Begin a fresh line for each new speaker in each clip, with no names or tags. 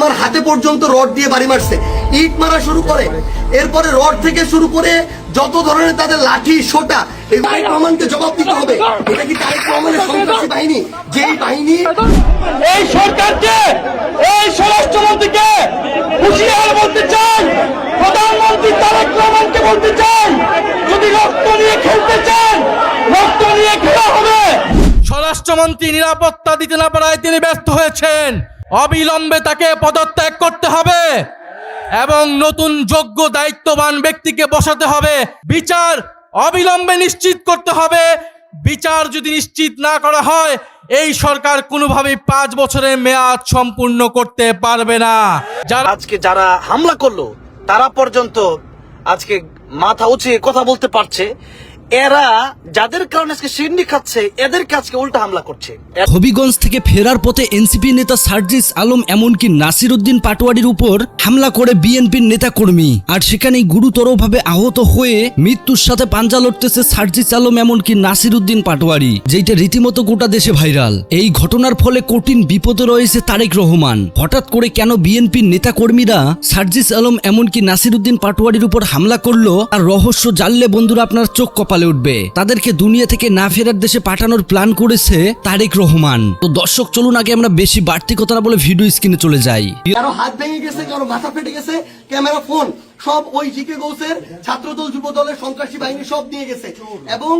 আমার হাতে পর্যন্ত রড দিয়ে বাড়ি মারছে, ইট মারা শুরু করে, এরপরে রড থেকে শুরু করে যত ধরনের তাদের লাঠি সোটা, এই তারেক রহমানকে জবাব দিতে হবে। এটা কি তারেক রহমানের সন্ত্রাসী বাহিনী? যেই বাহিনী
এই সরকারকে, এই স্বরাষ্ট্রমন্ত্রীকে হুঁশিয়ার বলতে চাই, প্রধানমন্ত্রী তারেক রহমানকে বলতে চাই, যদি রক্ত নিয়ে খেলতে চান রক্ত নিয়ে খেলা হবে। স্বরাষ্ট্রমন্ত্রী নিরাপত্তা দিতে না পারায় তিনি ব্যর্থ হয়েছেন। অবিলম্বে তাকে পদত্যাগ করতে হবে এবং নতুন যোগ্য দায়িত্ববান ব্যক্তিকে বসাতে হবে। বিচার অবিলম্বে নিশ্চিত করতে হবে। বিচার যদি নিশ্চিত না করা হয়, এই সরকার কোনোভাবেই 5 বছরের মেয়াদ সম্পূর্ণ করতে পারবে না।
আজকে যারা হামলা করলো তারা পর্যন্ত আজকে মাথা উঁচিয়ে কথা বলতে পারছে। এরা যাদের কারণে আজকে সিন্ডি খাচ্ছে, এদেরকে আজকে উল্টা হামলা করছে।
হবিগঞ্জ থেকে ফেরার পথে এনসিপি নেতা সার্জিস আলম এমনকি নাসিরউদ্দিন পাটোয়ারির উপর হামলা করে বিএনপির নেতাকর্মী, আর সেখানেই গুরুতরভাবে আহত হয়ে মৃত্যুর সাথে পাঞ্জা লড়তেছে সার্জিস আলম এমনকি নাসিরউদ্দিন পাটোয়ারি, যেটা রীতিমতো গোটা দেশে ভাইরাল। এই ঘটনার ফলে কঠিন বিপদে রয়েছে তারেক রহমান। হঠাৎ করে কেন বিএনপির নেতাকর্মীরা সার্জিস আলম এমনকি নাসিরউদ্দিন পাটোয়ারির উপর হামলা করলো, আর রহস্য জানলে বন্ধুরা আপনার চোখ কপালে উঠবে। তাদেরকে দুনিয়া থেকে না ফেরার দেশে পাঠানোর প্ল্যান করেছে তারেক রহমান। তো দর্শক চলুন আগে আমরা বেশি বাড়তি কথা না বলে ভিডিও স্ক্রিনে চলে যাই।
কারো হাত ভেঙে গেছে, কারো মাথা ফেটে গেছে, ক্যামেরা ফোন সব ওই জিকে গৌসের ছাত্রদল যুবদলের সন্ত্রাসী বাহিনী সব নিয়ে গেছে। এবং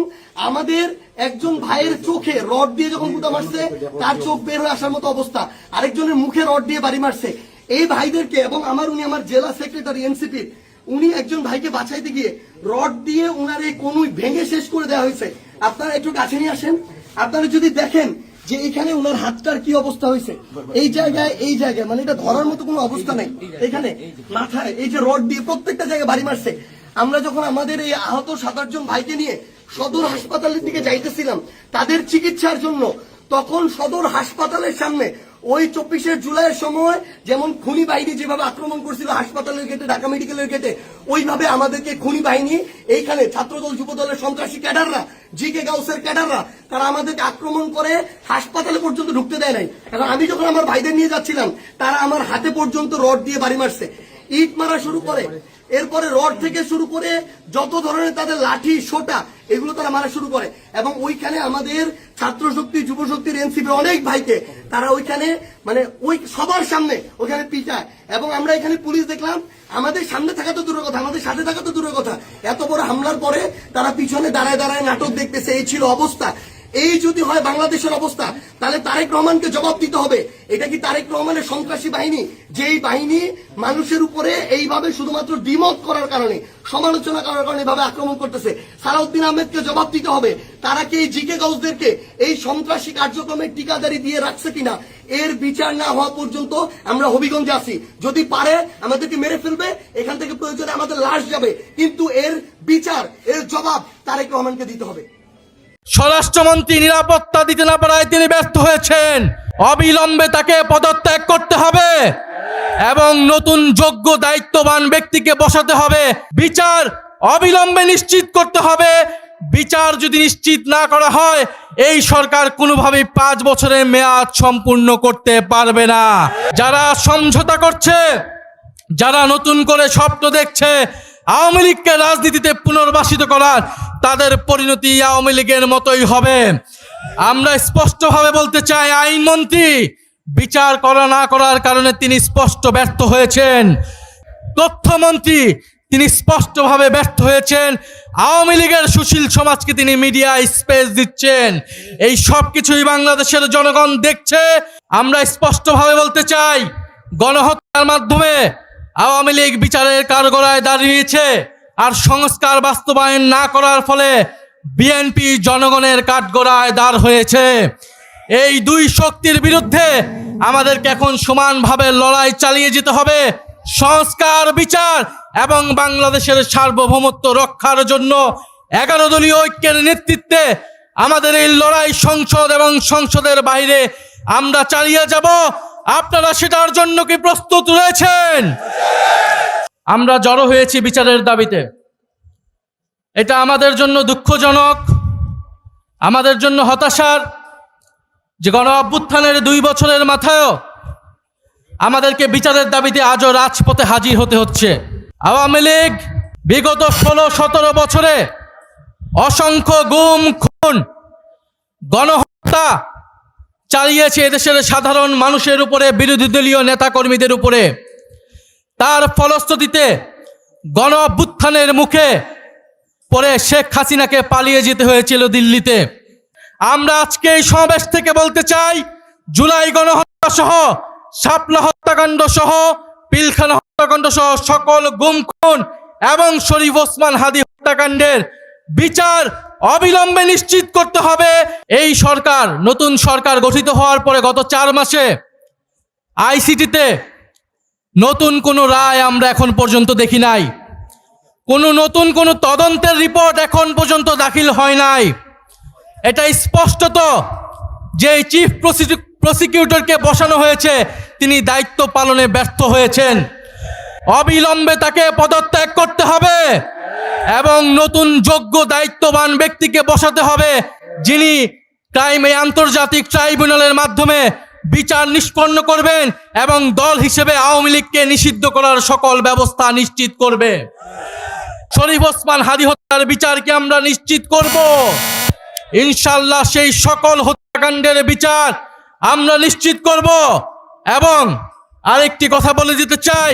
আমাদের একজন ভাইয়ের চোখে রড দিয়ে যখন গুতা মারছে, তার চোখ বের হয়ে আসার মতো অবস্থা, আরেকজনের মুখে রড দিয়ে বাড়ি মারছে। এই ভাইদেরকে এবং উনি আমার জেলা সেক্রেটারি এনসিপির, উনি একজন ভাইকে বাঁচাইতে গিয়ে রড দিয়ে উনার এই কনুই ভেঙে শেষ করে দেওয়া হয়েছে। আপনারা একটু কাছে নিয়ে আসেন, আপনারা যদি দেখেন যে এখানে উনার হাতটার কি অবস্থা হয়েছে, এই জায়গায় মানে এটা ধরার মতো কোনো অবস্থা নেই। এখানে মাথায় এই যে রড দিয়ে প্রত্যেকটা জায়গায় বাড়ি মারছে। আমরা যখন আমাদের এই আহত 7-8 জন ভাইকে নিয়ে সদর হাসপাতালের দিকে যাইতেছিলাম তাদের চিকিৎসার জন্য, তখন সদর হাসপাতালের সামনে ওই 24শে জুলাইয়ের সময় যেমন খুনি বাহিনী যেভাবে আক্রমণ করছিল হাসপাতালের গেটে, ঢাকা মেডিকেলের গেটে, ওইভাবে আমাদেরকে খুনি বাহিনী এইখানে ছাত্রদল যুবদলের সন্ত্রাসী ক্যাডাররা, জিকে গাউসের ক্যাডাররা, তারা আমাদেরকে আক্রমণ করে হাসপাতালে পর্যন্ত ঢুকতে দেয় নাই। কারণ আমি যখন আমার ভাইদের নিয়ে যাচ্ছিলাম, তারা আমার হাতে পর্যন্ত রড দিয়ে বাড়ি মারছে, ইট মারা শুরু করে, এরপরে রড থেকে শুরু করে যত ধরনের তাদের লাঠি সোটা, এগুলো তারা মারা শুরু করে। এবং ওইখানে আমাদের ছাত্র শক্তি, যুব শক্তির, এনসিপি অনেক ভাইকে তারা ওইখানে মানে ওই সবার সামনে ওইখানে পিটায়। এবং আমরা এখানে পুলিশ দেখলাম, আমাদের সামনে থাকা তো দূরের কথা, আমাদের সাথে থাকা তো দূরের কথা, এত বড় হামলার পরে তারা পিছনে দাঁড়ায় দাঁড়ায় নাটক দেখতেছে। এই ছিল অবস্থা। এই যদি হয় বাংলাদেশের অবস্থা, তাহলে তারেক রহমানকে জবাব দিতে হবে। এটা কি তারেক রহমানের সন্ত্রাসী বাহিনী? যেই বাহিনী মানুষের উপরে এইভাবে শুধুমাত্র দ্বিমত করার কারণে, সমালোচনা করার কারণে এভাবে আক্রমণ করতেছে। সালাউদ্দিন আহমেদকে জবাব দিতে হবে। তারা কি এই জিকে গাউসদেরকে এই সন্ত্রাসী কার্যক্রমের ঠিকাদারি দিয়ে রাখছে কিনা, এর বিচার না হওয়া পর্যন্ত আমরা হবিগঞ্জে আছি। যদি পারে আমাদেরকে মেরে ফেলবে, এখান থেকে প্রয়োজনে আমাদের লাশ যাবে, কিন্তু এর বিচার, এর জবাব তারেক রহমানকে দিতে হবে।
স্বরাষ্ট্রমন্ত্রী নিরাপত্তা দিতে না পারায় তিনি ব্যর্থ হয়েছেন। অবিলম্বে তাকে পদত্যাগ করতে হবে এবং নতুন যোগ্য দায়িত্ববান ব্যক্তিকে বসাতে হবে। বিচার অবিলম্বে নিশ্চিত করতে হবে। বিচার যদি নিশ্চিত না করা হয়, এই সরকার কোনোভাবেই 5 বছরের মেয়াদ সম্পূর্ণ করতে পারবে না। যারা সমঝোতা করছে, যারা নতুন করে স্বপ্ন দেখছে আওয়ামী লীগকে রাজনীতিতে পুনর্বাসিত করার, তাদের পরিণতি আওয়ামী লীগের মতোই হবে। আমরা স্পষ্টভাবে বলতে চাই, আইনমন্ত্রী বিচার করা না করার কারণে তিনি স্পষ্ট ব্যর্থ হয়েছেন। তথ্যমন্ত্রী তিনি স্পষ্টভাবে ব্যর্থ হয়েছেন। আওয়ামী লীগের সুশীল সমাজকে তিনি মিডিয়া স্পেস দিচ্ছেন। এই সব কিছুই বাংলাদেশের জনগণ দেখছে। আমরা স্পষ্টভাবে বলতে চাই, গণহত্যার মাধ্যমে আওয়ামী লীগ বিচারের কাঠগড়ায় দাঁড়িয়েছে, আর সংস্কার বাস্তবায়ন না করার ফলে বিএনপি জনগণের কাঠগড়ায় দাঁড় হয়েছে। এই দুই শক্তির বিরুদ্ধে আমাদেরকে এখন সমানভাবে লড়াই চালিয়ে যেতে হবে। সংস্কার, বিচার এবং বাংলাদেশের সার্বভৌমত্ব রক্ষার জন্য 11 দলীয় ঐক্যের নেতৃত্বে আমাদের এই লড়াই সংসদ এবং সংসদের বাইরে আমরা চালিয়ে যাব। আপনারা সেটার জন্য কি প্রস্তুত রয়েছেন? আমরা জড়ো হয়েছি বিচারের দাবিতে। এটা আমাদের জন্য দুঃখজনক, আমাদের জন্য হতাশার যে গণ অভ্যুত্থানের 2 বছরের মাথায়ও আমাদেরকে বিচারের দাবিতে আজও রাজপথে হাজির হতে হচ্ছে। আওয়ামী লীগ বিগত 16-17 বছরে অসংখ্য গুম, খুন, গণহত্যা চালিয়েছে এদেশের সাধারণ মানুষের উপরে, বিরোধী দলীয় নেতাকর্মীদের উপরে। তার ফলশ্রুতিতে গণ অভ্যুত্থানের মুখে পরে শেখ হাসিনাকে পালিয়ে যেতে হয়েছিল দিল্লিতে। আমরা আজকে এই সমাবেশ থেকে বলতে চাই, জুলাই গণহত্যা সহ, শাপলা হত্যাকাণ্ড সহ, পিলখানা হত্যাকাণ্ড সহ সকল গুম, খুন এবং শরীফ ওসমান হাদি হত্যাকাণ্ডের বিচার অবিলম্বে নিশ্চিত করতে হবে। এই সরকার, নতুন সরকার গঠিত হওয়ার পরে গত 4 মাসে আইসিটিতে নতুন কোনো রায় আমরা এখন পর্যন্ত দেখি নাই। নতুন কোনো তদন্তের রিপোর্ট এখন পর্যন্ত দাখিল হয় নাই। এটা স্পষ্টত যে চিফ প্রসিকিউটরকে বসানো হয়েছে তিনি দায়িত্ব পালনে ব্যর্থ হয়েছেন। অবিলম্বে তাকে পদত্যাগ করতে হবে এবং নতুন যোগ্য দায়িত্ববান ব্যক্তিকে বসাতে হবে, যিনি এই আন্তর্জাতিক ট্রাইব্যুনালের মাধ্যমে বিচার নিষ্পন্ন করবেন এবং দল হিসেবে আওয়ামী লীগকে নিষিদ্ধ করার সকল ব্যবস্থা নিশ্চিত করবে। শরীফ ওসমান হাদি হত্যার বিচারকে আমরা নিশ্চিত করব ইনশাআল্লাহ। সেই সকল হত্যাকাণ্ডের বিচার আমরা নিশ্চিত করব। এবং আরেকটি কথা বলে দিতে চাই,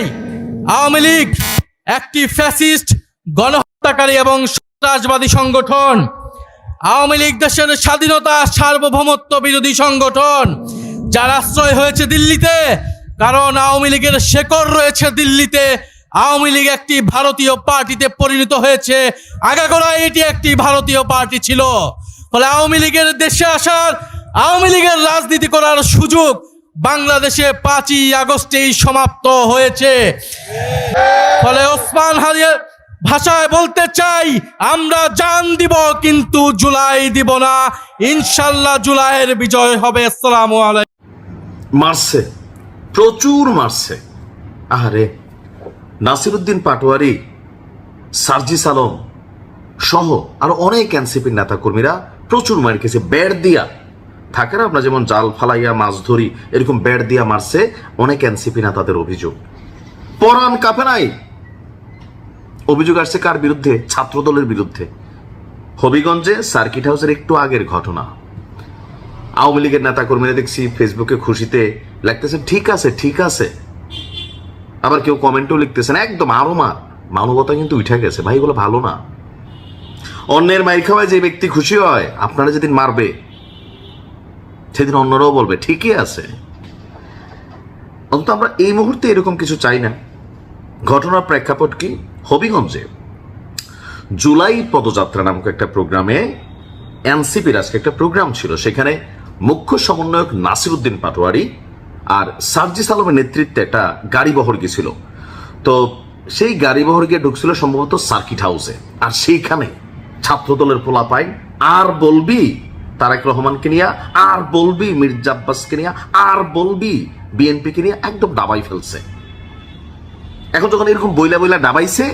আওয়ামী লীগ একটি ফ্যাসিস্ট, গণহত্যাকারী এবং সন্ত্রাসবাদী সংগঠন। আওয়ামী লীগ দেশের স্বাধীনতা, সার্বভৌমত্ব বিরোধী সংগঠন, যার আশ্রয় হয়েছে দিল্লিতে, কারণ আওয়ামী লীগের শেকড় রয়েছে দিল্লিতে। আওয়ামী লীগ একটি ভারতীয় পার্টিতে পরিণত হয়েছে, আগাগোড়ায় এটি একটি ভারতীয় পার্টি ছিল। ফলে আওয়ামী লীগের দেশে আসার, আওয়ামী লীগের রাজনীতি করার সুযোগ বাংলাদেশে 5ই আগস্টেই সমাপ্ত হয়েছে। ফলে ওসমান হাদির ভাষায় বলতে চাই, আমরা জান দিব কিন্তু জুলাই দিব না। ইনশাল্লাহ জুলাইয়ের বিজয় হবে। আসসালামু আলাইকুম।
মারছে, প্রচুর মারছে। আহারে, নাসিরউদ্দিন পাটোয়ারি, সার্জিস আলম সহ আরো অনেক এনসিপির নেতা কর্মীরা প্রচুর মার খেয়েছে। ব্যাট দিয়া থাকে না, আমরা যেমন জাল ফালাইয়া মাছ ধরি, এরকম ব্যাট দিয়া মারছে অনেক এনসিপি নেতাদের অভিযোগ। পরান কাঁপে নাই। অভিযোগ আসছে কার বিরুদ্ধে? ছাত্রদলের বিরুদ্ধে। হবিগঞ্জে সার্কিট হাউসের একটু আগের ঘটনা। আওয়ামী লীগের নেতা কর্মীরা দেখছি ফেসবুকে খুশিতে লিখতেছে ঠিক আছে ঠিক আছে, আবার কেউ কমেন্টও লিখতেছেন একদম আরো মার। মানবতা কিন্তু উঠে গেছে ভাই, এগুলো ভালো না। অন্যের মাইর খাওয়ায় যে ব্যক্তি খুশি হয়, আপনারা যেদিন মারবে সেদিন অন্যরাও বলবে ঠিকই আছে। অন্তত আমরা এই মুহূর্তে এরকম কিছু চাই না। ঘটনার প্রেক্ষাপট কি? হবিগঞ্জে জুলাই পদযাত্রা নামক একটা প্রোগ্রামে এনসিপির আজকে একটা প্রোগ্রাম ছিল। সেখানে মুখ্য সমন্বয়ক নাসিরউদ্দিন পাটোয়ারি আর সার্জিস আলমের নেতৃত্বে একটা গাড়ি বহর গেছিল। তো সেই গাড়ি বহর গিয়ে ঢুকছিল সম্ভবত সার্কিট হাউসে। আর সেইখানে ছাত্রদলের পোলাপাই আর বলবি তারেক রহমানকে নিয়ে, আর বলবি মির্জা আব্বাসকে নিয়ে, আর বলবি বিএনপিকে নিয়ে একদম দাবাই ফেলছে। এখন যখন এরকম বইলা বইলা দাবাইছে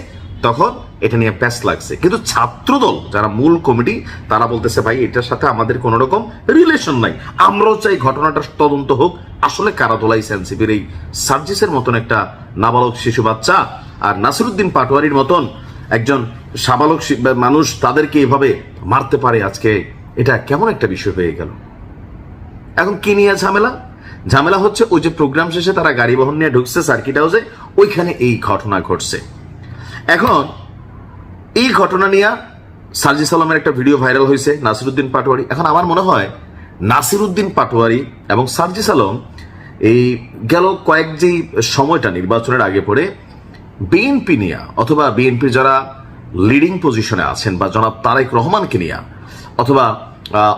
তখন এটা নিয়ে প্যাস লাগছে। কিন্তু ছাত্রদল যারা মূল কমিটি তারা বলতেছে ভাই এটার সাথে আমাদের কোনো রকম রিলেশন নাই, আমরাও চাই ঘটনাটা তদন্ত হোক। আসলে কারা দোলাইছে এনসিপির এই সার্জিসের মতন একটা নাবালক শিশু বাচ্চা আর নাসিরউদ্দিন পাটোয়ারির মতন একজন সাবালক মানুষ, তাদেরকে এভাবে মারতে পারে আজকে? এটা কেমন একটা বিষয় হয়ে গেল। এখন কি নিয়ে ঝামেলা? ঝামেলা হচ্ছে ওই যে প্রোগ্রাম শেষে তারা গাড়ি বহন নিয়ে ঢুকছে সার্কিট হাউসে, ওইখানে এই ঘটনা ঘটছে। এখন এই ঘটনা নিয়ে সার্জিস আলমের একটা ভিডিও ভাইরাল হয়েছে, নাসিরউদ্দিন পাটোয়ারি। এখন আমার মনে হয় নাসিরউদ্দিন পাটোয়ারি এবং সার্জিস আলম এই গেল কয়েক যেই সময়টা নির্বাচনের আগে পড়ে বিএনপি নিয়ে অথবা বিএনপির যারা লিডিং পজিশনে আছেন বা জনাব তারেক রহমানকে নিয়ে অথবা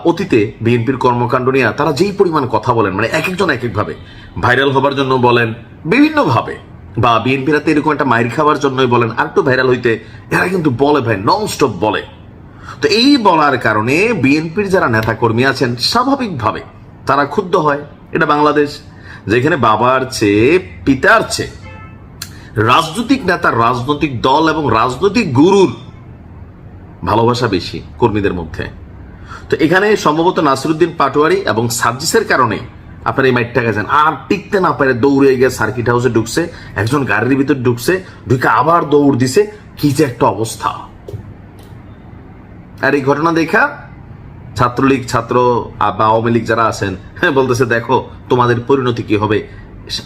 অতীতে বিএনপির কর্মকাণ্ড নিয়ে তারা যেই পরিমাণ কথা বলেন, মানে এক একজন এক একভাবে ভাইরাল হবার জন্য বলেন বিভিন্নভাবে, বা বিএনপির হাতে এরকম একটা মাইর খাওয়ার জন্যই বলেন, আর একটু ভাইরাল হইতে এরা কিন্তু বলে ভাই, নন স্টপ বলে। তো এই বলার কারণে বিএনপির যারা নেতা কর্মী আছেন স্বাভাবিকভাবে তারা ক্ষুব্ধ হয়। এটা বাংলাদেশ, যেখানে বাবার চেয়ে পিতার চেয়ে রাজনৈতিক নেতা, রাজনৈতিক দল এবং রাজনৈতিক গুরুর ভালোবাসা বেশি কর্মীদের মধ্যে। তো এখানে সম্ভবত নাসিরউদ্দিন পাটোয়ারি এবং সার্জিসের কারণে আপনার এই মাইটটা গেছেন, আর টিকতে না পারে দৌড়ে গিয়ে সার্কিট হাউসে ঢুকছে, একজন গাড়ির ভিতর ঢুকছে, ঢুকে আবার দৌড় দিছে, কি যে একটা অবস্থা। আর এই ঘটনা দেখা ছাত্রলীগ ছাত্র বা আওয়ামী লীগ যারা আছেন বলতেছে দেখো তোমাদের পরিণতি কি হবে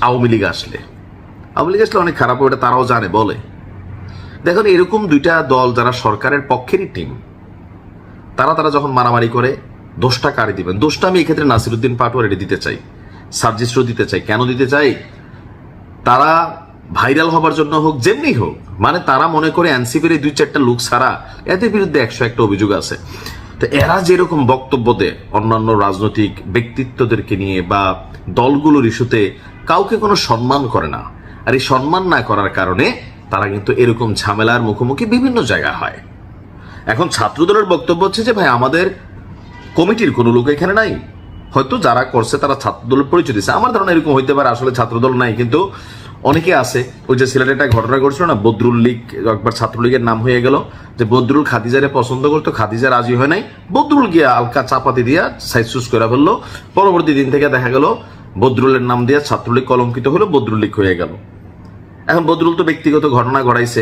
আওয়ামী লীগ আসলে। আওয়ামী লীগ আসলে অনেক খারাপ হবে, এটা তারাও জানে বলে। দেখুন এরকম দুইটা দল যারা সরকারের পক্ষেরই টিম, তারা যখন মারামারি করে দোষটা কারে দিবেন? দোষটা আমি এক্ষেত্রে নাসিরুদ্দিন পাটোয়ারি দিতে চাই, সার্জিসও দিতে চাই। কেন দিতে চাই? তারা ভাইরাল হবার জন্য হোক, যেমনি হোক, মানে তারা মনে করে এনসিপির এই 2-4টা লোক ছাড়া এদের বিরুদ্ধে 101টা অভিযোগ আছে। তো এরা যেরকম বক্তব্য দেয় অন্যান্য রাজনৈতিক ব্যক্তিত্বদেরকে নিয়ে বা দলগুলোর ইস্যুতে, কাউকে কোনো সম্মান করে না। আর এই সম্মান না করার কারণে তারা কিন্তু এরকম ঝামেলার মুখোমুখি বিভিন্ন জায়গা হয়। এখন ছাত্রদলের বক্তব্য হচ্ছে যে ভাই আমাদের কমিটির কোনো লোক এখানে নাই, হয়তো যারা করছে তারা ছাত্রদলের পরিচয় দিচ্ছে। আমার ধারণা এরকম হইতে পারে, আসলে ছাত্রদল নাই, কিন্তু অনেকে আছে। ওই যে সিলেটে একটা ঘটনা ঘটছিল না, বদরুল লীগ একবার ছাত্রলীগের নাম হয়ে গেল, যে বদরুল খাদিজারে পছন্দ করতো, খাদিজা রাজি হয় নাই, বদরুল গিয়া আলকা চাপাতি দিয়া সাইজ সুস করে ফেললো। পরবর্তী দিন থেকে দেখা গেল বদরুলের নাম দিয়া ছাত্রলীগ কলঙ্কিত হলো, বদরুল লীগ হয়ে গেল। এখন বদরুল তো ব্যক্তিগত ঘটনা ঘটাইছে।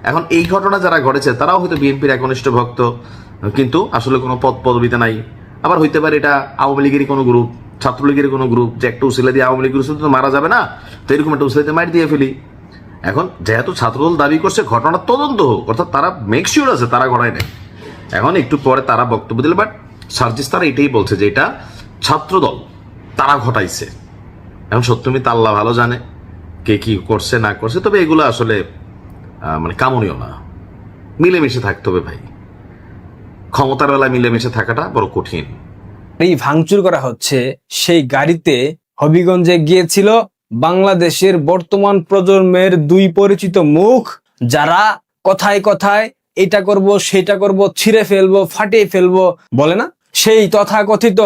এখন এই ঘটনা যারা ঘটেছে তারাও হয়তো বিএনপির একনিষ্ঠ ভক্ত, কিন্তু আসলে কোনো পদ পদবিতে নাই। আবার হইতে পারে এটা আওয়ামী লীগেরই কোনো গ্রুপ, ছাত্রলীগের কোনো গ্রুপ, যে একটা উসিলা দিয়ে আওয়ামী লীগের উসিলা তো মারা যাবে না, তো এরকম একটা উসিলাতে মার দিয়ে ফেলি। এখন যেহেতু ছাত্রদল দাবি করছে ঘটনার তদন্ত হোক, অর্থাৎ তারা মেক শিওর আছে তারা ঘটায় নেয়। এখন একটু পরে তারা বক্তব্য দিল, বাট সার্জিস তারা এটাই বলছে যে এটা ছাত্রদল তারা ঘটাইছে। এখন সত্যমিত আল্লাহ ভালো জানে কে কি করছে না করছে, তবে এগুলো আসলে মানে কামনীয় না। মিলেমিশে থাকতে হবে ভাই, ক্ষমতার বেলায় মিলেমিশে থাকাটা বড় কঠিন।
এই ভাঙচুর করা হচ্ছে, সেই গাড়িতে হবিগঞ্জে গিয়েছিল বাংলাদেশের বর্তমান প্রজন্মের 2 পরিচিত মুখ, যারা কথায় কথায় এটা করব সেটা করব, ছিঁড়ে ফেলবো, ফাটিয়ে ফেলবো বলে না, সেই তথাকথিত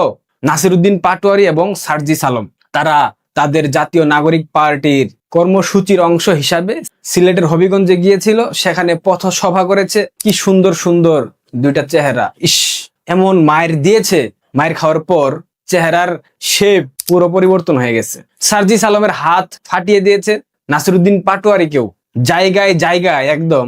নাসিরুদ্দিন পাটোয়ারি এবং সার্জিস আলম। তারা তাদের জাতীয় নাগরিক পার্টির কর্মসূচির অংশ হিসাবে সিলেটের হবিগঞ্জে গিয়েছিল, সেখানে পথসভা করেছে। কি সুন্দর সুন্দর 2টা চেহারা, ইস, এমন মায়ের দিয়েছে, মায়ের খাওয়ার পর চেহারার শেপ পুরো পরিবর্তন হয়ে গেছে। সার্জিস আলমের হাত ফাটিয়ে দিয়েছে, নাসিরুদ্দিন পাটোয়ারিকেও জায়গায় জায়গায় একদম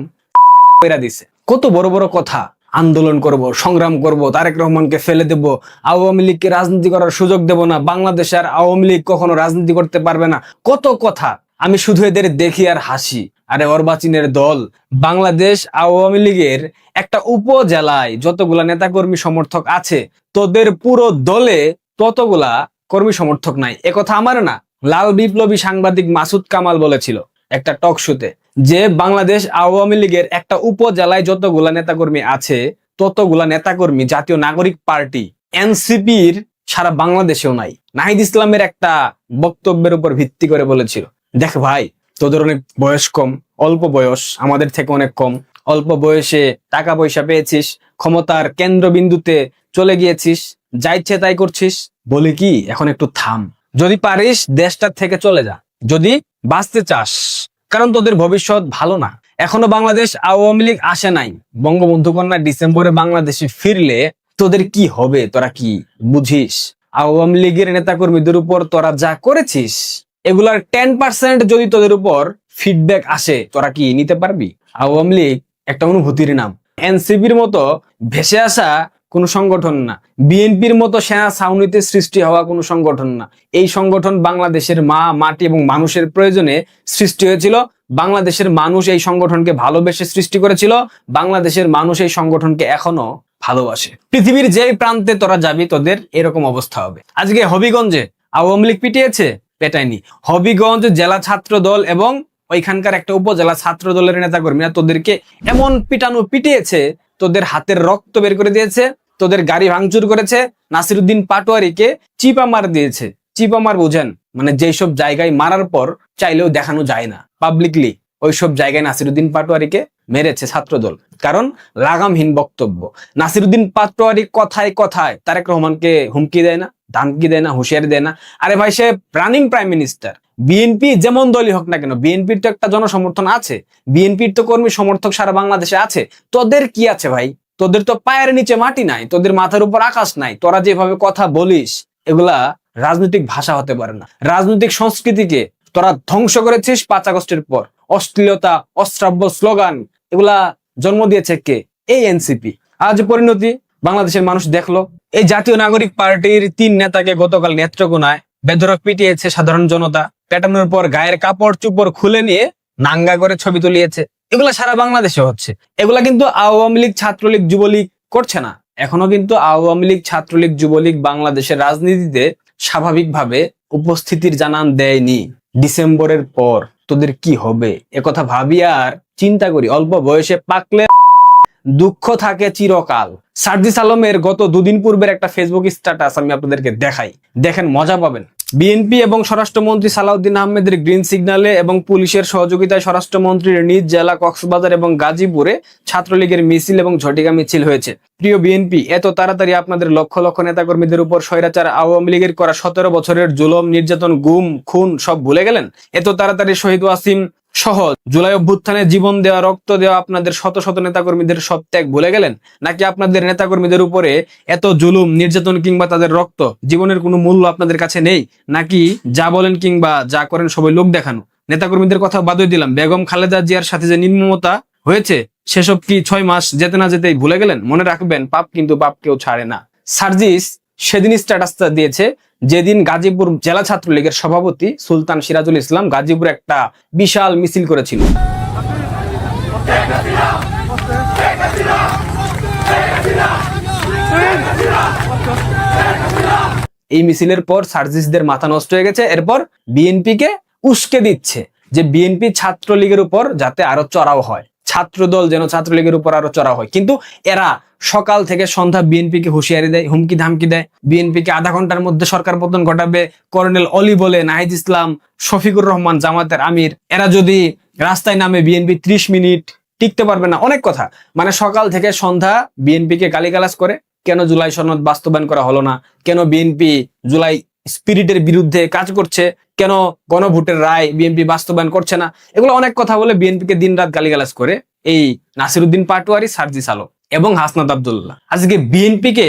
কইরা দিছে। কত বড় বড় কথা, আন্দোলন করব, সংগ্রাম করব, তারেক রহমানকে ফেলে দেব, আওয়ামী লীগকে রাজনীতি করার সুযোগ দেব না, বাংলাদেশে আর আওয়ামী লীগ কখনো রাজনীতি করতে পারবে না, কত কথা। আমি শুধু এদের দেখি আর হাসি। আরে অর্বাচীনের দল, বাংলাদেশ আওয়ামী লীগের একটা উপজেলায় যতগুলা নেতাকর্মী সমর্থক আছে, তোদের পুরো দলে ততগুলা কর্মী সমর্থক নাই। একথা আমার না, লাল বিপ্লবী সাংবাদিক মাসুদ কামাল বলেছিল একটা টক শোতে, যে বাংলাদেশ আওয়ামী লীগের একটা উপজেলায় যতগুলা নেতাকর্মী আছে, ততগুলা নেতাকর্মী জাতীয় নাগরিক পার্টি এনসিপির সারা বাংলাদেশেও নাই। নাহিদ ইসলামের একটা বক্তব্যের উপর ভিত্তি করে বলেছিল, দেখ ভাই, তোদের অনেক বয়স কম, অল্প বয়স, আমাদের থেকে অনেক কম, অল্প বয়সে টাকা পয়সা পেয়েছিস, ক্ষমতার কেন্দ্রবিন্দুতে চলে গিয়েছিস, যা ইচ্ছে তাই করছিস, বলি কি এখন একটু থাম, যদি পারিস দেশটার থেকে চলে যা, যদি বাঁচতে চাস, কারণ তোদের ভবিষ্যৎ ভালো না। এখনো বাংলাদেশ আওয়ামী লীগ আসে নাই, বঙ্গবন্ধু কন্যা ডিসেম্বরে বাংলাদেশে ফিরলে তোদের কি হবে তোরা কি বুঝিস? আওয়ামী লীগের নেতাকর্মীদের উপর তোরা যা করেছিস, এগুলার 10% যদি তোদের উপর ফিডব্যাক আসে, তোরা কি নিতে পারবি? আওয়ামী লীগ একটা অনুভূতির নাম, এনসিপির মতো ভেসে আসা কোন সংগঠন না, বিএনপির মতো সেনা ছাউনিতে সৃষ্টি হওয়া কোনো সংগঠন না। এই সংগঠন বাংলাদেশের মা, মাটি এবং মানুষের প্রয়োজনে সৃষ্টি হয়েছিল। বাংলাদেশের মানুষ এই সংগঠনকে ভালোবেসে সৃষ্টি করেছিল, বাংলাদেশের মানুষ এই সংগঠনকে এখনো ভালোবাসে। পৃথিবীর যে প্রান্তে তোরা যাবি, তোদের এরকম অবস্থা হবে। আজকে হবিগঞ্জে আওয়ামী লীগ পিটিয়েছে, পেটায়নি। হবিগঞ্জ জেলা ছাত্র দল এবং ওইখানকার একটা উপজেলা ছাত্র দলের নেতাকর্মীরা তোদেরকে এমন পিটানো পিটিয়েছে, তোদের হাতের রক্ত বের করে দিয়েছে, তোদের গাড়ি ভাঙচুর করেছে, নাসিরুদ্দিন পাটোয়ারিকে চিপা মার দিয়েছে। চিপা মার বুঝেন, মানে যেসব জায়গায় মারার পর চাইলেও দেখানো যায় না পাবলিকলি, ওইসব জায়গায় নাসিরুদ্দিন পাটোয়ারিকে মেরেছে ছাত্রদল, কারণ লাগামহীন বক্তব্য। নাসিরুদ্দিন পাটোয়ারি কথায় কথায় তারেক রহমানকে হুমকি দেয় না, ধামকি দেয় না, হুঁশিয়ারি দেয় না। আরে ভাই, সে রানিং প্রাইম মিনিস্টার। বিএনপি যেমন দলই হোক না কেন, বিএনপির তো একটা জনসমর্থন আছে, বিএনপির তো কর্মী সমর্থক সারা বাংলাদেশে আছে। তোদের কি আছে ভাই? তোদের তো পায়ের নিচে মাটি নাই, তোদের মাথার উপর আকাশ নাই। তোরা যেভাবে কথা বলিস, এগুলা রাজনৈতিক ভাষা হতে পারে না। রাজনৈতিক সংস্কৃতিকে তোরা ধ্বংস করেছিস 5 আগস্টের পর। অশ্লীলতা, অশ্রাব্য স্লোগান এগুলা জন্ম দিয়েছে কে? এই এনসিপি। আজ পরিণতি বাংলাদেশের মানুষ দেখলো। এই জাতীয় নাগরিক পার্টির 3 নেতাকে গতকাল নেত্রকোনায় বেধড়ক পিটিয়েছে সাধারণ জনতা। পেটানোর পর গায়ের কাপড় চুপড় খুলে নিয়ে নাঙ্গা করে ছবি তুলিয়েছে। এগুলা সারা বাংলাদেশে হচ্ছে। এগুলা কিন্তু আওয়ামী লীগ, ছাত্রলীগ, যুবলীগ করছে না। এখনো কিন্তু আওয়ামী লীগ, ছাত্রলীগ, যুবলীগ বাংলাদেশের রাজনীতিতে স্বাভাবিকভাবে উপস্থিতির জানান দেয়নি। ডিসেম্বরের পর তোদের কি হবে একথা ভাবি আর চিন্তা করি। অল্প বয়সে পাকলে দুঃখ থাকে চিরকাল। সার্জিস আলমের গত 2 দিন পূর্বের একটা ফেসবুক স্ট্যাটাস আমি আপনাদেরকে দেখাই, দেখেন মজা পাবেন। বিএনপি এবং স্বরাষ্ট্রমন্ত্রী সালাউদ্দিন আহমেদের গ্রিন সিগন্যালে এবং পুলিশের সহযোগিতায় স্বরাষ্ট্রমন্ত্রীর নিজ জেলা কক্সবাজার এবং গাজীপুরে ছাত্রলীগের মিছিল এবং ঝটিকা মিছিল হয়েছে। প্রিয় বিএনপি, এত তাড়াতাড়ি আপনাদের লক্ষ লক্ষ নেতাকর্মীদের উপর স্বৈরাচার আওয়ামী লীগের করা 17 বছরের জুলুম, নির্যাতন, গুম, খুন সব ভুলে গেলেন? এত তাড়াতাড়ি শহীদ ওয়াসিম সহ জুলাই অভ্যুত্থানে জীবন দেওয়া, রক্ত দেওয়া আপনাদের শত শত নেতাকর্মীদের সব ত্যাগ ভুলে গেলেন? নাকি আপনাদের নেতাকর্মীদের উপরে এত জুলুম, নির্যাতন কিংবা তাদের রক্ত, জীবনের কোনো মূল্য আপনাদের কাছে নেই? নাকি যা বলেন কিংবা যা করেন সবাই লোক দেখানো? নেতাকর্মীদের কথা বাদই দিলাম, বেগম খালেদা জিয়ার সাথে যে নির্মমতা হয়েছে সেসব কি 6 মাস যেতে না যেতেই ভুলে গেলেন? মনে রাখবেন, পাপ কিন্তু পাপ কেউ ছাড়ে না। সার্জিস সেদিন স্ট্যাটাসটা দিয়েছে যেদিন গাজীপুর জেলা ছাত্রলীগের সভাপতি সুলতান সিরাজুল ইসলাম গাজীপুরে একটা বিশাল মিছিল করেছিল। এই মিছিলের পর সার্জিসদের মাথা নষ্ট হয়ে গেছে। এরপর বিএনপি কে উস্কে দিচ্ছে যে বিএনপি ছাত্রলীগের উপর যাতে আরো চড়াও হয়, ছাত্রদল যেন ছাত্রলীগের উপর আরো চড়াও হয়। কিন্তু এরা সকাল থেকে সন্ধ্যা বিএনপি কে হুঁশিয়ারি দেয়, হুমকি ধামকি দেয়। বিএনপি কে আধা ঘন্টার মধ্যে সরকার পতন ঘটাবে। কর্নেল অলি বলে, নাহিদ ইসলাম, শফিকুর রহমান জামাতের আমির, এরা যদি রাস্তায় নামে বিএনপি 30 মিনিট টিকতে পারবে না। অনেক কথা, মানে সকাল থেকে সন্ধ্যা বিএনপি কে গালিগালাজ করে। কেন জুলাই সনদ বাস্তবায়ন করা হলো না, কেন বিএনপি জুলাই স্পিরিটের বিরুদ্ধে কাজ করছে, কেন গণভোটের রায় বিএনপি বাস্তবায়ন করছে না, এগুলো অনেক কথা বলে বিএনপি কে দিনরাত গালিগালাজ করে এই নাসিরউদ্দিন পাটোয়ারি, সার্জিস আলম এবং হাসনাত আব্দুল্লাহ। আজকে বিএনপি কে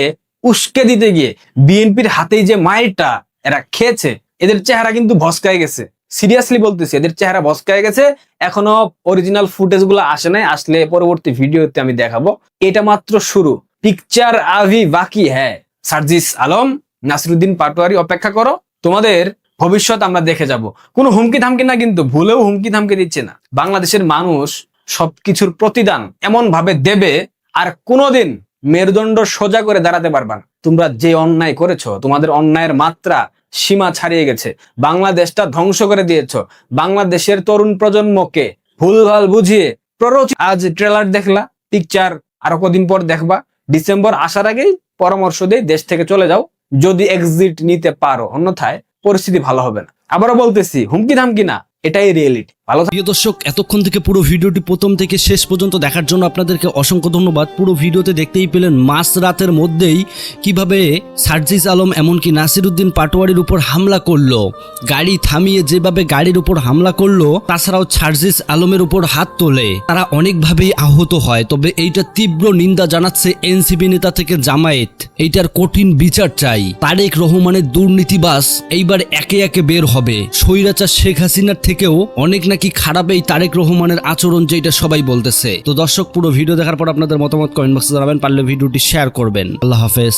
উস্কে দিতে গিয়ে বিএনপির হাতেই যে মাইরটা এরা খেয়েছে, এদের চেহারা কিন্তু ভস্কায় গেছে। সিরিয়াসলি বলতেছি, এদের চেহারা ভস্কায় গেছে। এখনো অরিজিনাল ফুটেজ গুলো আসে নাই, আসলে পরবর্তী ভিডিওতে আমি দেখাবো। এটা মাত্র শুরু, পিকচার আভি বাকি হ্যাঁ। সার্জিস আলম, নাসিরউদ্দিন পাটোয়ারি, অপেক্ষা করো, তোমাদের ভবিষ্যৎ আমরা দেখে যাব। কোনো হুমকি ধামকি না, কিন্তু ভুলেও হুমকি ধামকি দিচ্ছে না। বাংলাদেশের মানুষ সবকিছুর প্রতিদান এমন ভাবে দেবে আর কোনোদিন মেরুদণ্ড সোজা করে দাঁড়াতে পারবা না। তোমরা যে অন্যায় করেছো, তোমাদের অন্যায়ের মাত্রা সীমা ছাড়িয়ে গেছে। বাংলাদেশটা ধ্বংস করে দিয়েছো। বাংলাদেশের তরুণ প্রজন্মকে ভুলভাল বুঝিয়ে প্ররোচিত। আজ ট্রেলার দেখলা, পিকচার আরো কদিন পর দেখবা। ডিসেম্বর আসার আগেই পরামর্শ দেই, দেশ থেকে চলে যাও যদি এক্সিট নিতে পারো, অন্যথায় পরিস্থিতি ভালো হবে না। আবারও বলতেছি, হুমকি ধামকি না, এটাই রিয়েলিটি। ভালো
প্রিয় দর্শক, এতক্ষণ থেকে পুরো ভিডিওটি প্রথম থেকে শেষ পর্যন্ত দেখার জন্য আপনাদেরকে অসংখ্য ধন্যবাদ। পুরো ভিডিওতে দেখতেই পেলেন মাঝ রাতের মধ্যেই কিভাবে সার্জিস আলম এমনকি নাসিরউদ্দিন পাটোয়ারির উপর হামলা করলো, গাড়ি থামিয়ে যেভাবে গাড়ির উপর হামলা করলো, তাছাড়াও সার্জিস আলমের উপর হাত তোলে। তারা অনেকভাবেই আহত হয়। তবে এইটা তীব্র নিন্দা জানাচ্ছে এনসিপি নেতা থেকে জামায়াত। এইটার কঠিন বিচার চাই। তারেক রহমানের দুর্নীতিবাজ এইবার একে একে বের হবে। স্বৈরাচার শেখ হাসিনার থেকেও অনেক নাকি খারাপ এই তারেক রহমানের আচরণ, যেটা সবাই বলতেছে। তো দর্শক, পুরো ভিডিও দেখার পর আপনাদের মতামত কমেন্ট বক্সে জানাবেন, পারলে ভিডিওটি শেয়ার করবেন। আল্লাহ হাফেজ।